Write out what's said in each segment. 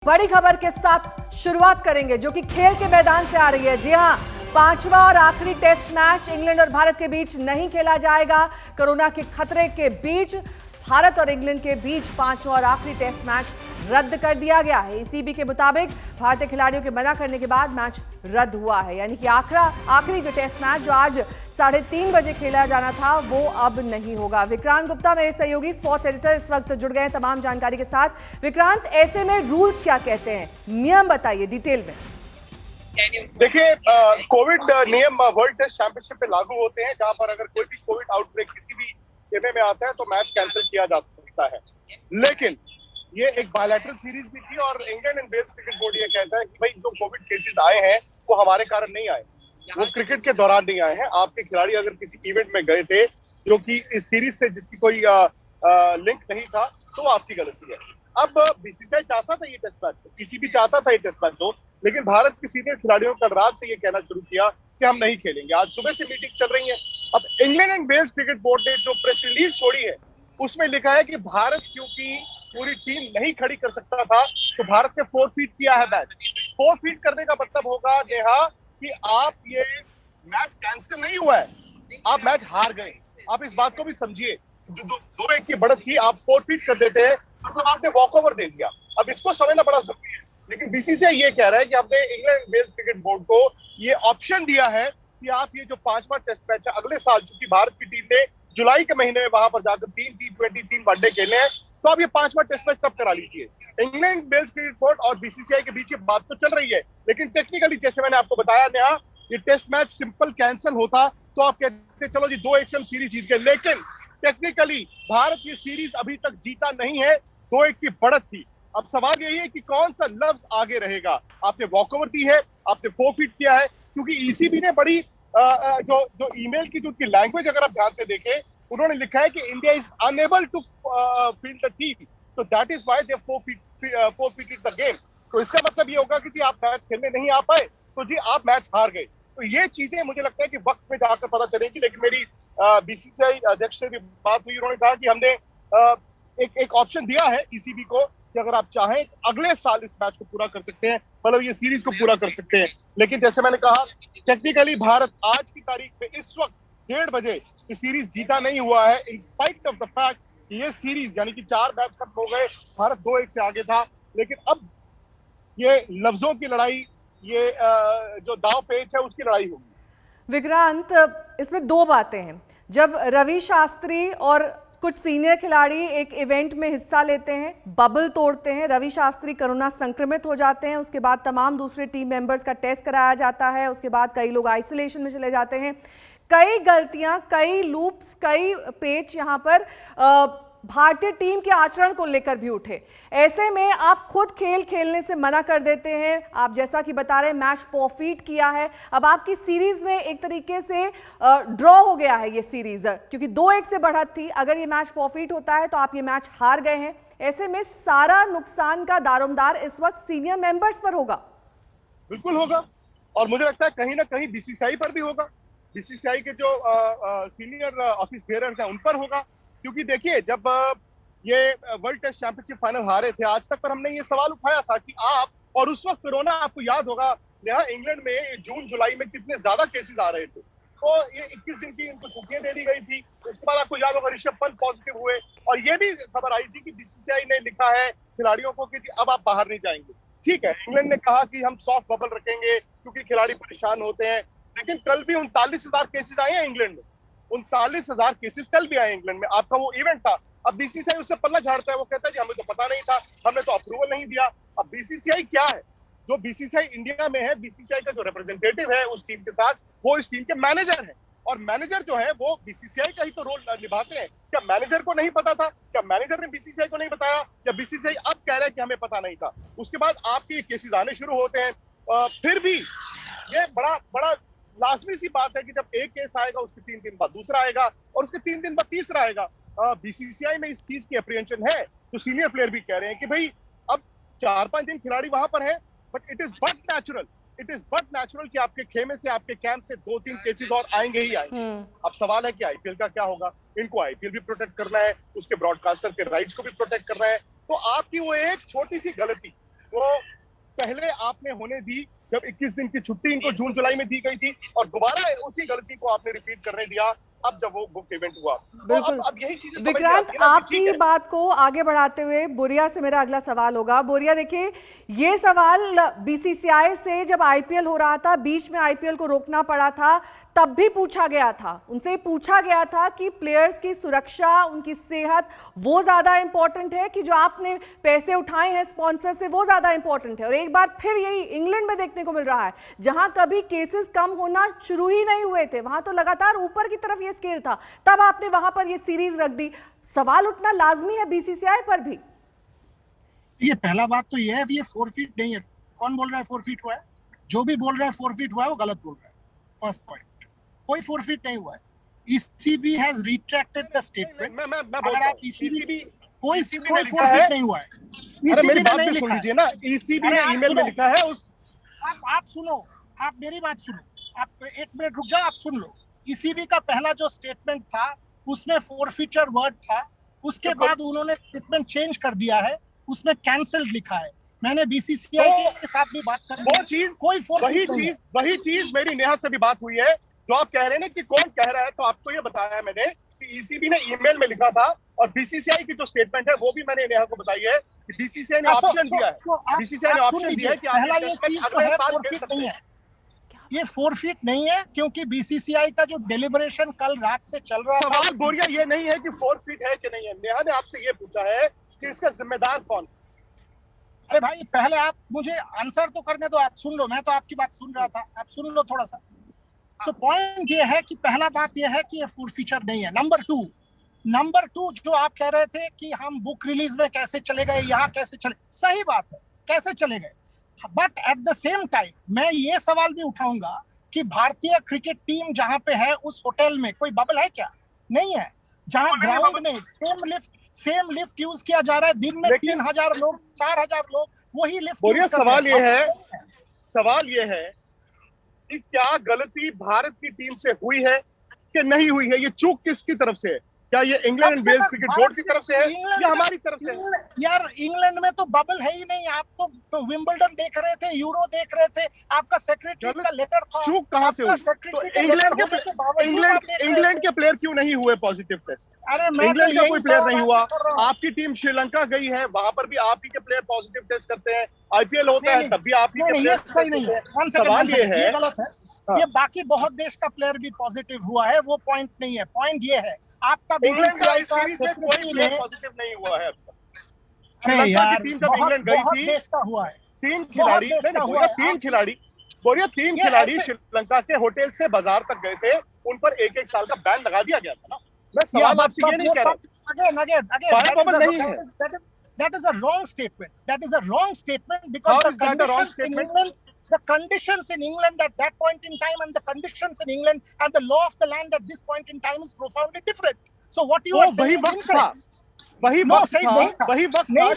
बड़ी खबर के साथ शुरुआत करेंगे जो कि खेल के मैदान से आ रही है। जी हां, पांचवा और आखिरी टेस्ट मैच इंग्लैंड और भारत के बीच नहीं खेला जाएगा। कोरोना के खतरे के बीच भारत और इंग्लैंड के बीच पांचवा और आखिरी टेस्ट मैच रद्द कर दिया गया है। ईसीबी के मुताबिक भारतीय खिलाड़ियों के मना करने के बाद मैच रद्द हुआ है, यानी कि आखिरी जो टेस्ट मैच जो आज 3:30 बजे खेला जाना था वो अब नहीं होगा। विक्रांत गुप्ता मेरे सहयोगी स्पोर्ट्स एडिटर इस वक्त जुड़ गए हैं तमाम जानकारी के साथ। विक्रांत, ऐसे में रूल्स क्या कहते हैं, नियम बताइए डिटेल में। देखिए, कोविड नियम वर्ल्ड टेस्ट चैंपियनशिप पे लागू होते हैं, जहां पर अगर कोई भी कोविड आउटब्रेक किसी भी गेम में आता है तो मैच कैंसिल किया जा सकता है। लेकिन ये एक बायलैटरल सीरीज भी थी और England and Wales cricket board ये कहता है कि भाई जो कोविड केसेस आए हैं वो हमारे कारण नहीं आए, वो क्रिकेट के दौरान नहीं आए हैं। आपके खिलाड़ी अगर किसी इवेंट में गए थे जो कि इस सीरीज से जिसकी कोई लिंक नहीं था तो आपकी गलती है। अब बीसीसीआई चाहता था ये टेस्ट मैच हो, पीसीबी चाहता था ये टेस्ट मैच हो, लेकिन भारत के सीनियर खिलाड़ियों कल रात से ये कहना शुरू किया कि हम नहीं खेलेंगे। आज सुबह से मीटिंग चल रही है। अब England and Wales cricket board ने जो प्रेस रिलीज छोड़ी है उसमें लिखा है कि भारत क्योंकि पूरी टीम नहीं खड़ी कर सकता था तो भारत ने फोरफीट किया है मैच। फोरफीट करने का मतलब होगा नेहा कि आप ये मैच कैंसिल नहीं हुआ है, आप मैच हार गए। आप इस बात को भी समझिए, जो 2-1 की बढ़त थी आप फोरफीट कर देते हैं मतलब आपने वॉक ओवर दे दिया। अब इसको समझना बड़ा जरूरी है। लेकिन बीसीसीआई ये कह रहा है कि हमने इंग्लैंड वेल्स क्रिकेट बोर्ड को ये ऑप्शन दिया है कि आप ये जो पांचवा टेस्ट मैच है अगले साल, चूंकि भारत की टीम ने जुलाई के महीने में वहां पर जाकर 3 T20 3 वनडे खेले हैं, तो आप ये पांचवा टेस्ट मैच तब करा लीजिए। इंग्लैंड वेल्स क्रिकेट बोर्ड और बीसीसीआई के बीच ये बात तो चल रही है, लेकिन टेक्निकली जैसे मैंने आपको बताया नेहा, ये टेस्ट मैच सिंपल कैंसिल होता तो आप कहते चलो जी 2-1 से हम सीरीज जीत गए, लेकिन टेक्निकली भारत ये सीरीज अभी तक जीता नहीं है, 2-1 की बढ़त थी। अब सवाल यही है कि कौन सा लफ्ज आगे रहेगा। आपने वॉकओवर दी है, आपने फोरफीट किया है, क्योंकि ईसीबी ने बड़ी जो ईमेल की जो उनकी लैंग्वेज अगर आप ध्यान से देखें, उन्होंने लिखा है कि India is unable to field the team, तो that is why they forfeited the game. तो इसका मतलब ये होगा कि जी आप मैच खेलने नहीं आ पाए तो जी आप मैच हार गए। तो ये चीजें मुझे लगता है कि वक्त में जाकर पता चलेगी। लेकिन मेरी बीसीसीआई अध्यक्ष से भी बात हुई, उन्होंने कहा कि हमने एक ऑप्शन दिया है ईसीबी को कि अगर आप चाहें अगले साल इस मैच को पूरा कर सकते हैं, मतलब ये सीरीज को पूरा कर सकते हैं। लेकिन जैसे मैंने कहा, टेक्निकली भारत आज की तारीख में इस वक्त 1:30 बजे ये सीरीज जीता नहीं हुआ है, in spite of the fact ये सीरीज यानी कि 4 मैच खत्म हो गए, भारत 2-1 से आगे था। लेकिन अब ये लफ्जों की लड़ाई, ये जो दाव पेच है उसकी लड़ाई होगी। विक्रांत, इसमें दो बातें हैं। जब रवि शास्त्री और कुछ सीनियर खिलाड़ी एक इवेंट में हिस्सा लेते हैं, बबल तोड़ते हैं, रवि शास्त्री कोरोना संक्रमित हो जाते हैं, उसके बाद तमाम दूसरे टीम मेंबर्स का टेस्ट कराया जाता है, उसके बाद कई लोग आइसोलेशन में चले जाते हैं। कई गलतियां, कई लूप्स, कई पेच यहां पर भारतीय टीम के आचरण को लेकर भी उठे। ऐसे में आप खुद खेल खेलने से मना कर देते हैं। आप जैसा कि बता रहे हैं मैच फॉरफीट किया है। अब आपकी सीरीज में एक तरीके से ड्रॉ हो गया है ये सीरीज, क्योंकि 2-1 से बढ़त थी। अगर ये मैच फॉरफीट होता है तो आप ये मैच हार गए हैं। ऐसे में सारा नुकसान का दारोमदार इस वक्त सीनियर मेंबर्स पर होगा। बिल्कुल होगा, और मुझे लगता है कहीं ना कहीं बीसीसीआई पर भी होगा। बीसीसीआई के जो सीनियर ऑफिस बेयरर्स हैं उन पर होगा, क्योंकि देखिए जब ये वर्ल्ड टेस्ट चैंपियनशिप फाइनल हारे थे आज तक पर हमने ये सवाल उठाया था कि आप, और उस वक्त कोरोना आपको याद होगा यहाँ इंग्लैंड में जून जुलाई में कितने ज्यादा केसेस आ रहे थे, तो ये 21 दिन की इनको छुट्टियां दे दी गई थी। उसके बाद आपको याद होगा ऋषभ पंत पॉजिटिव हुए और ये भी खबर आई थी कि बीसीसीआई ने लिखा है खिलाड़ियों को कि अब आप बाहर नहीं जाएंगे। ठीक है, इंग्लैंड ने कहा कि हम सॉफ्ट बबल रखेंगे क्योंकि खिलाड़ी परेशान होते हैं, लेकिन कल भी 39,000 केसेस आए हैं इंग्लैंड में। 39,000 केसेस कल भी आए इंग्लैंड में। आपका वो इवेंट था, अब बीसीसीआई उससे पल्ला झाड़ता है, वो कहता है जी हमें तो पता नहीं था, हमने तो अप्रूवल नहीं दिया। अब बीसीसीआई क्या है, जो बीसीसीआई इंडिया में है, बीसीसीआई का जो रिप्रेजेंटेटिव है उस टीम के साथ, वो इस टीम के मैनेजर है, और मैनेजर जो है वो बीसीसीआई का ही तो रोल निभाते हैं। क्या मैनेजर को नहीं पता था? क्या मैनेजर ने बीसीसीआई को नहीं बताया? या बीसीसीआई अब कह रहा है कि हमें पता नहीं था? उसके बाद आपके केसेस आने शुरू होते हैं। फिर भी ये बड़ा लाजमी सी बात है कि जब एक केस आएगा उसके 3 दिन बाद दूसरा आएगा और उसके 3 दिन बाद तीसरा आएगा। बीसीसीआई में इस चीज की अप्रीहेंशन है, तो सीनियर प्लेयर भी कह रहे हैं कि भाई अब 4-5 दिन खिलाड़ी वहां पर है, but it is but natural कि आपके खेमे से, आपके कैंप से 2-3 केसेस और आएंगे ही आएंगे। अब सवाल है कि आईपीएल का क्या होगा। इनको आईपीएल भी प्रोटेक्ट करना है, उसके ब्रॉडकास्टर के राइट्स को भी प्रोटेक्ट करना है। तो आपकी वो एक छोटी सी गलती वो पहले आपने होने दी जब 21 दिन की छुट्टी इनको जून जुलाई में दी गई थी, और दोबारा उसी गलती को आपने रिपीट करने दिया अब जब वो बुक इवेंट हुआ। बिल्कुल। तो अब यही चीजें विक्रांत, आपकी बात को आगे बढ़ाते हुए बोरिया से मेरा अगला सवाल होगा। बोरिया, देखिए, ये सवाल बीसीसीआई से जब आईपीएल हो रहा था, बीच में आईपीएल को रोकना पड़ा था, तब भी पूछा गया था, उनसे पूछा गया था कि प्लेयर्स की सुरक्षा, उनकी सेहत, वो ज्यादा इंपॉर्टेंट है कि जो आपने पैसे उठाए हैं स्पॉन्सर से, वो ज्यादा इंपॉर्टेंट है। और एक बार फिर यही इंग्लैंड में देखने को मिल रहा है, जहां कभी केसेस कम होना शुरू ही नहीं हुए थे, वहां तो लगातार ऊपर की तरफ ये स्केल था, तब आपने वहां पर ये सीरीज रख दी। सवाल उठना लाजमी है बीसीसीआई पर भी। ये पहला बात तो ये है, ये फोरफीट नहीं है। कौन बोल रहा है फोरफीट हुआ है? जो भी बोल रहा है फोरफीट हुआ है वो गलत बोल रहा है। फर्स्ट पॉइंट, कोई फोरफीट नहीं हुआ है। ECB has retracted the statement. अगर आप ईसीबी कोई फोरफीट नहीं हुआ है। ईसीबी ने नहीं लिखा है ना, ईसीबी ने ईमेल में लिखा है। उस आप सुनो, आप मेरी बात सुनो, आप एक मिनट रुक जाओ, आप सुन लो। ईसीबी का पहला जो स्टेटमेंट था उसमें फोरफीचर वर्ड था, उसके बाद उन्होंने स्टेटमेंट चेंज कर दिया है, उसमें कैंसल्ड लिखा है। मैंने बीसीसीआई के साथ भी बात कर वो चीज, वही चीज मेरी नेहा से भी बात हुई है, जो आप कह रहे हैं कि कौन कह रहा है, तो आपको ये बताया है मैंने कि ईसीबी ने ईमेल में लिखा था, और बीसीसीआई की जो स्टेटमेंट है वो भी मैंने नेहा को बताई है कि बीसीसीआई ने ऑप्शन दिया है, बीसीसीआई ने ऑप्शन दिया है कि पहला ये चीज तो है फोरफीट नहीं है, ये फोरफीट नहीं है, क्योंकि बीसीसीआई का जो डेलिब्रेशन कल रात से चल रहा है। सवाल बोरिया ये नहीं है कि फोरफीट है कि नहीं है, नेहा ने आपसे ये पूछा है कि इसका जिम्मेदार कौन। अरे भाई, पहले आप मुझे आंसर तो करने दो, आप सुन लो, मैं तो आपकी बात सुन रहा था, आप सुन लो थोड़ा सा। सो पॉइंट ये है कि पहला बात ये है कि ये फोरफीचर नहीं है। नंबर टू, जो आप कह रहे थे कि हम बुक रिलीज में कैसे चले गए, यहाँ कैसे चले, सही बात है, कैसे चले गए, but at the same time मैं ये सवाल भी उठाऊंगा कि भारतीय क्रिकेट टीम जहां पे है उस होटल में कोई बबल है क्या? नहीं है। जहां ग्राउंड में सेम लिफ्ट यूज किया जा रहा है, दिन में 3000 लोग, 4000 लोग वही लिफ्ट यूज कर रहे हैं। सवाल ये है कि क्या गलती भारत की टीम से हुई है कि नहीं हुई है? ये चूक किसकी तरफ से है? क्या ये England and Wales cricket board की तरफ से है या हमारी तरफ से? यार, इंग्लैंड में तो बबल है ही नहीं। आप तो विंबलडन देख रहे थे, यूरो देख रहे थे, आपका सेक्रेटरी का लेटर था। चूक कहां से हुई? तो इंग्लैंड के प्लेयर क्यों नहीं हुए पॉजिटिव टेस्ट? अरे इंग्लैंड का कोई प्लेयर नहीं हुआ। आपकी टीम श्रीलंका गई है, वहां पर भी आप ही के प्लेयर पॉजिटिव टेस्ट करते हैं। आईपीएल होता है तब भी आप ही के प्लेयर सही नहीं है। सवाल ये है, गलत है। ये बाकी बहुत देश का प्लेयर भी पॉजिटिव हुआ है, वो पॉइंट नहीं है। पॉइंट ये है, आपका बीसीसीआई का कोई प्लेयर पॉजिटिव नहीं हुआ है। अरे यार, टीम जब इंग्लैंड गई थी, देश का हुआ है, 3 खिलाड़ी श्रीलंका के होटल से बाजार तक गए थे, उन पर 1 साल का बैन लगा दिया गया था ना। मैं सवाल आपसे ये नहीं कह रहा। That is a wrong statement. That is a wrong statement because the conditions in England at that point in time and the conditions in England and the law of the land at this point in time is profoundly different. So what you are saying is incorrect. वही वक्त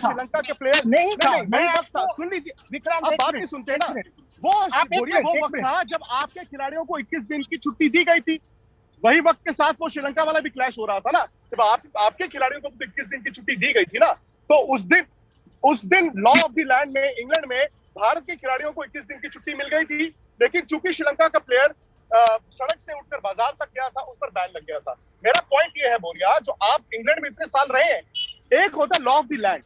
श्रीलंका के player नहीं था। मैं आपको सुन लीजिए विक्रांत, आप बात नहीं सुनते ना। वो वक्त था जब आपके खिलाड़ियों को 21 दिन की छुट्टी दी गई थी। वही वक्त के साथ वो श्रीलंका वाला भी क्लैश हो रहा था ना, जब आपके खिलाड़ियों को 21 दिन की छुट्टी दी गई थी ना। तो उस दिन लॉ ऑफ द लैंड में इंग्लैंड में भारत के खिलाड़ियों को 21 दिन की छुट्टी मिल गई थी, लेकिन चूंकि श्रीलंका का प्लेयर सड़क से उठकर बाजार तक गया था, उस पर बैन लग गया था। मेरा पॉइंट ये है बोरिया, जो आप इंग्लैंड में इतने साल रहे हैं, एक होता है law of the land.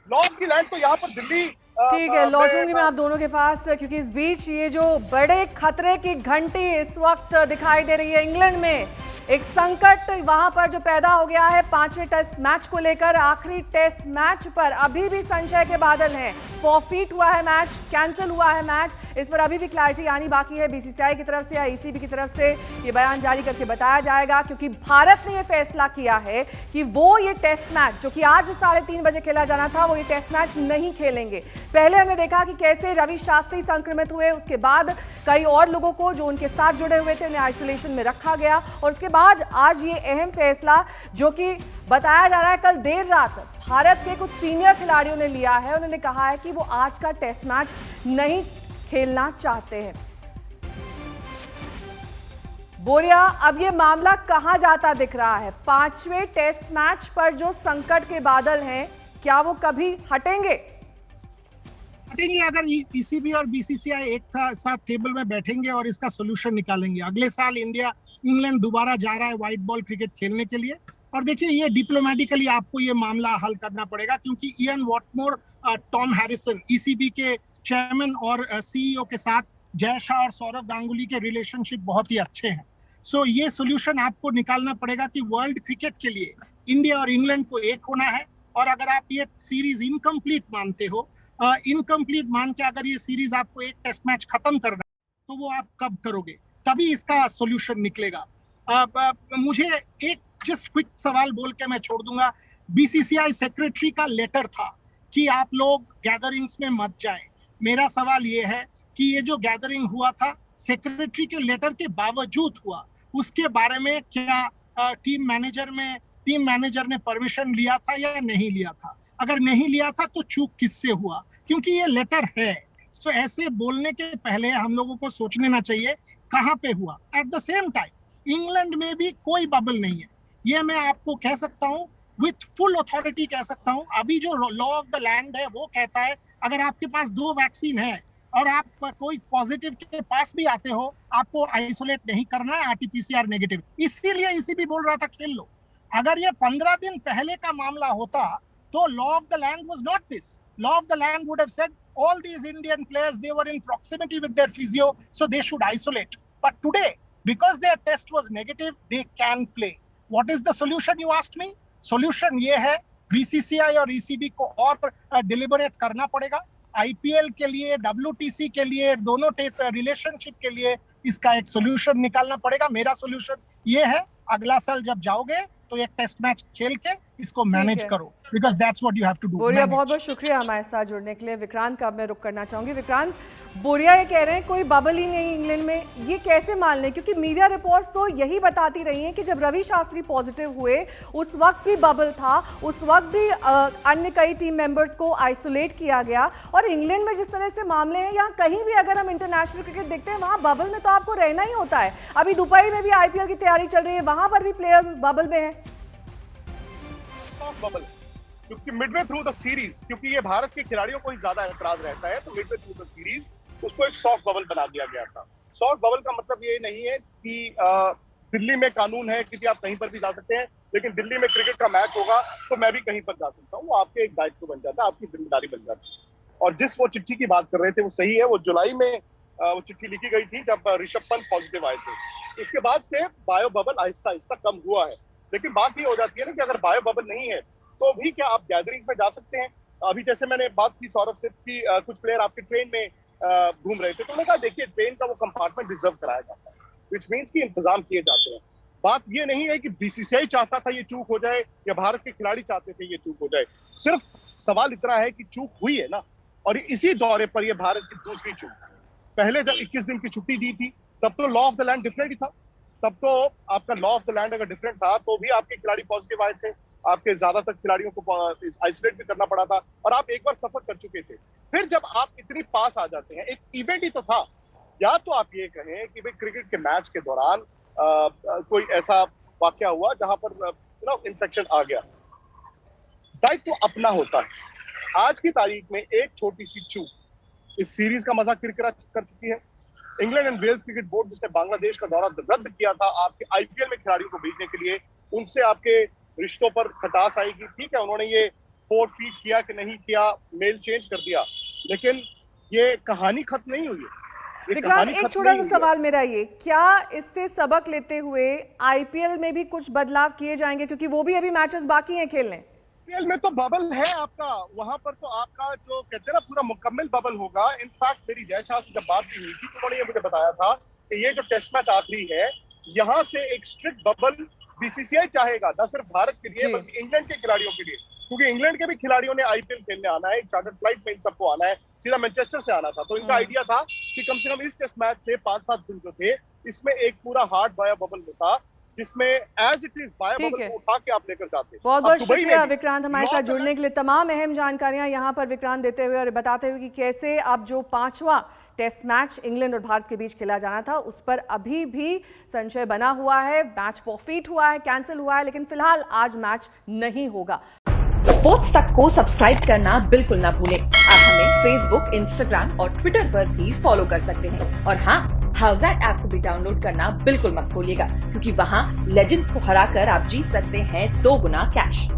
Law of the land तो यहाँ पर दिल्ली। ठीक है, लौटूंगी मैं आप दोनों के पास, क्योंकि इस बीच ये जो बड़े खतरे की घंटी इस वक्त दिखाई दे रही है इंग्लैंड में, एक संकट वहां पर जो पैदा हो गया है 5वें टेस्ट मैच को लेकर। आखिरी टेस्ट मैच पर अभी भी संशय के बादल हैं। फॉरफीट हुआ है मैच, कैंसिल हुआ है मैच, इस पर अभी भी क्लैरिटी आनी बाकी है। बीसीसीआई की तरफ से या ईसीबी की तरफ से ये बयान जारी करके बताया जाएगा, क्योंकि भारत ने ये फैसला किया है कि वो ये टेस्ट मैच जो कि आज 3:30 बजे खेला जाना था, वो ये टेस्ट मैच नहीं खेलेंगे। पहले हमने देखा कि कैसे रवि शास्त्री संक्रमित हुए, उसके बाद कई और लोगों को जो उनके साथ जुड़े हुए थे उन्हें आइसोलेशन में रखा गया, और उसके बाद आज ये अहम फैसला जो कि बताया जा रहा है कल देर रात भारत के कुछ सीनियर खिलाड़ियों ने लिया है। उन्होंने कहा है कि वो आज का टेस्ट मैच नहीं खेलना चाहते हैं। बोरिया, अब ये मामला कहां जाता दिख रहा है? 5वें टेस्ट मैच पर जो संकट के बादल हैं, क्या वो कभी हटेंगे? बैठेंगे, अगर ईसीबी और बीसीसीआई एक साथ टेबल में बैठेंगे और इसका सोल्यूशन निकालेंगे। अगले साल इंग्लैंड दोबारा जा रहा है व्हाइट बॉल क्रिकेट खेलने के लिए, और देखिए ये डिप्लोमेटिकली आपको ये मामला हल करना पड़ेगा, क्योंकि Ian Whatmore, Tom Harrison, ECB के चेयरमैन और सीईओ के साथ जय शाह और सौरव गांगुली के रिलेशनशिप बहुत ही अच्छे हैं। सो ये सोल्यूशन आपको निकालना पड़ेगा कि वर्ल्ड क्रिकेट के लिए इंडिया और इंग्लैंड को एक होना है। और अगर आप ये सीरीज इनकम्प्लीट मानते हो, इनकम्प्लीट मान के अगर ये सीरीज आपको एक टेस्ट मैच खत्म करना है, तो वो आप कब करोगे? तभी इसका सोल्यूशन निकलेगा। मुझे एक जस्ट क्विक सवाल बोल के मैं छोड़ दूंगा। बीसीसीआई सेक्रेटरी का लेटर था कि आप लोग गैदरिंग्स में मत जाएं। मेरा सवाल ये है कि ये जो गैदरिंग हुआ था सेक्रेटरी के लेटर के बावजूद हुआ, उसके बारे में क्या टीम मैनेजर ने परमिशन लिया था या नहीं लिया था? अगर नहीं लिया था तो चूक किससे हुआ? क्योंकि ये लेटर है। सो ऐसे बोलने के पहले हम लोगों को सोच लेना चाहिए कहाँ पे हुआ। At the same time England में भी कोई बबल नहीं है, ये मैं आपको कह सकता हूँ, विथ फुल अथॉरिटी कह सकता हूँ। अभी जो लॉ ऑफ द लैंड है वो कहता है अगर आपके पास 2 वैक्सीन है और आप कोई पॉजिटिव के पास भी आते हो, आपको आइसोलेट नहीं करना है, आरटीपीसीआर नेगेटिव। इसीलिए ईसीबी बोल रहा था खेल लो। अगर ये 15 दिन पहले का मामला होता तो law of the land was not this. Law of the land would have said all these Indian players, they were in proximity with their physio, so they should isolate. But today, because their test was negative, they can play. What is the solution, you asked me? Solution ये है BCCI और ECB को और deliberate करना पड़ेगा। IPL के लिए, WTC के लिए, दोनों टेस्ट रिलेशनशिप के लिए इसका एक सोल्यूशन निकालना पड़ेगा। मेरा सोल्यूशन ये है, अगला साल जब जाओगे तो एक टेस्ट मैच खेल के इसको मैनेज करो, because that's what you have to do. बोरिया, बहुत बहुत शुक्रिया हमारे साथ जुड़ने के लिए। विक्रांत का अब मैं रुक करना चाहूंगी। विक्रांत, बोरिया ये कह रहे हैं कोई बबल ही नहीं इंग्लैंड में, ये कैसे मान लें? क्योंकि मीडिया रिपोर्ट्स तो यही बताती रही हैं कि जब रवि शास्त्री पॉजिटिव हुए उस वक्त भी बबल था, उस वक्त भी अन्य कई टीम मेंबर्स को आइसोलेट किया गया। और इंग्लैंड में जिस तरह से मामले हैं, यहाँ कहीं भी अगर हम इंटरनेशनल क्रिकेट देखते हैं, वहाँ बबल में तो आपको रहना ही होता है। अभी दुबई में भी आईपीएल की तैयारी चल रही है, वहाँ पर भी प्लेयर्स बबल में हैं। बबल, क्योंकि मिडवे थ्रू द सीरीज, क्योंकि ये भारत के खिलाड़ियों को ही ज्यादा एतराज रहता है, तो मिडवे थ्रू द सीरीज उसको एक सॉफ्ट बबल बना दिया गया था। सॉफ्ट बबल का मतलब ये नहीं है कि दिल्ली में कानून है कि आप कहीं पर भी जा सकते हैं, लेकिन दिल्ली में क्रिकेट का मैच होगा तो मैं भी कहीं पर जा सकता हूँ। वो आपके एक दायित्व बन जाता है, आपकी जिम्मेदारी बन जाती है। और जिस वो चिट्ठी की बात कर रहे थे वो सही है, वो जुलाई में वो चिट्ठी लिखी गई थी जब ऋषभ पंत पॉजिटिव आए थे। इसके बाद से बायो बबल आहिस्ता आहिस्ता कम हुआ है। लेकिन बात ये हो जाती है ना कि अगर बायो बबल नहीं है तो भी क्या आप गैदरिंग्स में जा सकते हैं? अभी जैसे मैंने बात की सौरभ से कि कुछ प्लेयर आपके ट्रेन में घूम रहे थे, तो उन्होंने कहा देखिए ट्रेन का वो कंपार्टमेंट रिजर्व कराया जाता है, विच मीन्स कि इंतजाम किए जाते हैं। बात ये नहीं है कि बीसीसीआई चाहता था ये चूक हो जाए या भारत के खिलाड़ी चाहते थे ये चूक हो जाए। सिर्फ सवाल इतना है कि चूक हुई है ना, और इसी दौरे पर ये भारत की दूसरी चूक। पहले जब 21 दिन की छुट्टी दी थी तब तो law of the land different ही था। तब तो आपका लॉ ऑफ द लैंड अगर डिफरेंट था तो भी आपके खिलाड़ी पॉजिटिव आए थे, आपके ज्यादातर खिलाड़ियों को आइसोलेट भी करना पड़ा था, और आप एक बार सफर कर चुके थे। फिर जब आप इतनी पास आ जाते हैं, एक इवेंट ही तो था। या तो आप ये कहें कि भाई क्रिकेट के मैच के दौरान कोई ऐसा वाकया हुआ जहां पर इंफेक्शन आ गया, दायित्व तो अपना होता है। आज की तारीख में एक छोटी सी चूक इस सीरीज का मजा किरकिरा कर चुकी है। England and Wales cricket board जिसने बांग्लादेश का दौरा रद्द किया था आपके आईपीएल में खिलाड़ियों को भेजने के लिए, उनसे आपके रिश्तों पर खटास आएगी। ठीक है, उन्होंने ये फोरफीट किया कि नहीं किया, मेल चेंज कर दिया, लेकिन ये कहानी खत्म नहीं हुई है। विक्रांत, एक छोटा सा सवाल मेरा, ये क्या इससे सबक लेते हुए आईपीएल में भी कुछ बदलाव किए जाएंगे? क्योंकि वो भी अभी मैचेस बाकी हैं खेलने। आईपीएल में तो बबल है आपका, वहां पर तो आपका जो कहते हैं ना पूरा मुकम्मल बबल होगा। इनफैक्ट मेरी जय शाह से जब बात भी हुई थी तो उन्होंने ये मुझे बताया था कि ये जो टेस्ट मैच आखिरी है, यहाँ से एक स्ट्रिक्ट बबल बीसीसीआई चाहेगा, न सिर्फ भारत के लिए बल्कि इंग्लैंड के खिलाड़ियों के लिए, क्योंकि इंग्लैंड के भी खिलाड़ियों ने आईपीएल खेलने आना है, चार्टर्ड फ्लाइट में इन सबको आना है, सीधा मैनचेस्टर से आना था। तो इनका आइडिया था कि कम से कम इस टेस्ट मैच से 5-7 दिन जो थे इसमें एक पूरा हार्ड बायो बबल होता, जिसमें as it is bio bubble को उठा के आप लेकर जाते। बहुत बहुत शुक्रिया विक्रांत हमारे साथ जुड़ने के लिए। तमाम अहम जानकारियां यहाँ पर विक्रांत देते हुए और बताते हुए कि कैसे अब जो 5वां टेस्ट मैच इंग्लैंड और भारत के बीच खेला जाना था उस पर अभी भी संशय बना हुआ है। मैच फॉरफीट हुआ है, कैंसिल हुआ है, लेकिन फिलहाल आज मैच नहीं होगा। स्पोर्ट्स तक को सब्सक्राइब करना बिल्कुल ना भूलें। हमें फेसबुक, इंस्टाग्राम और ट्विटर पर भी फॉलो कर सकते हैं। और हाँ, हाउसएट ऐप को भी डाउनलोड करना बिल्कुल मत भूलिएगा, क्योंकि वहाँ लेजेंड्स को हराकर आप जीत सकते हैं 2 गुना कैश।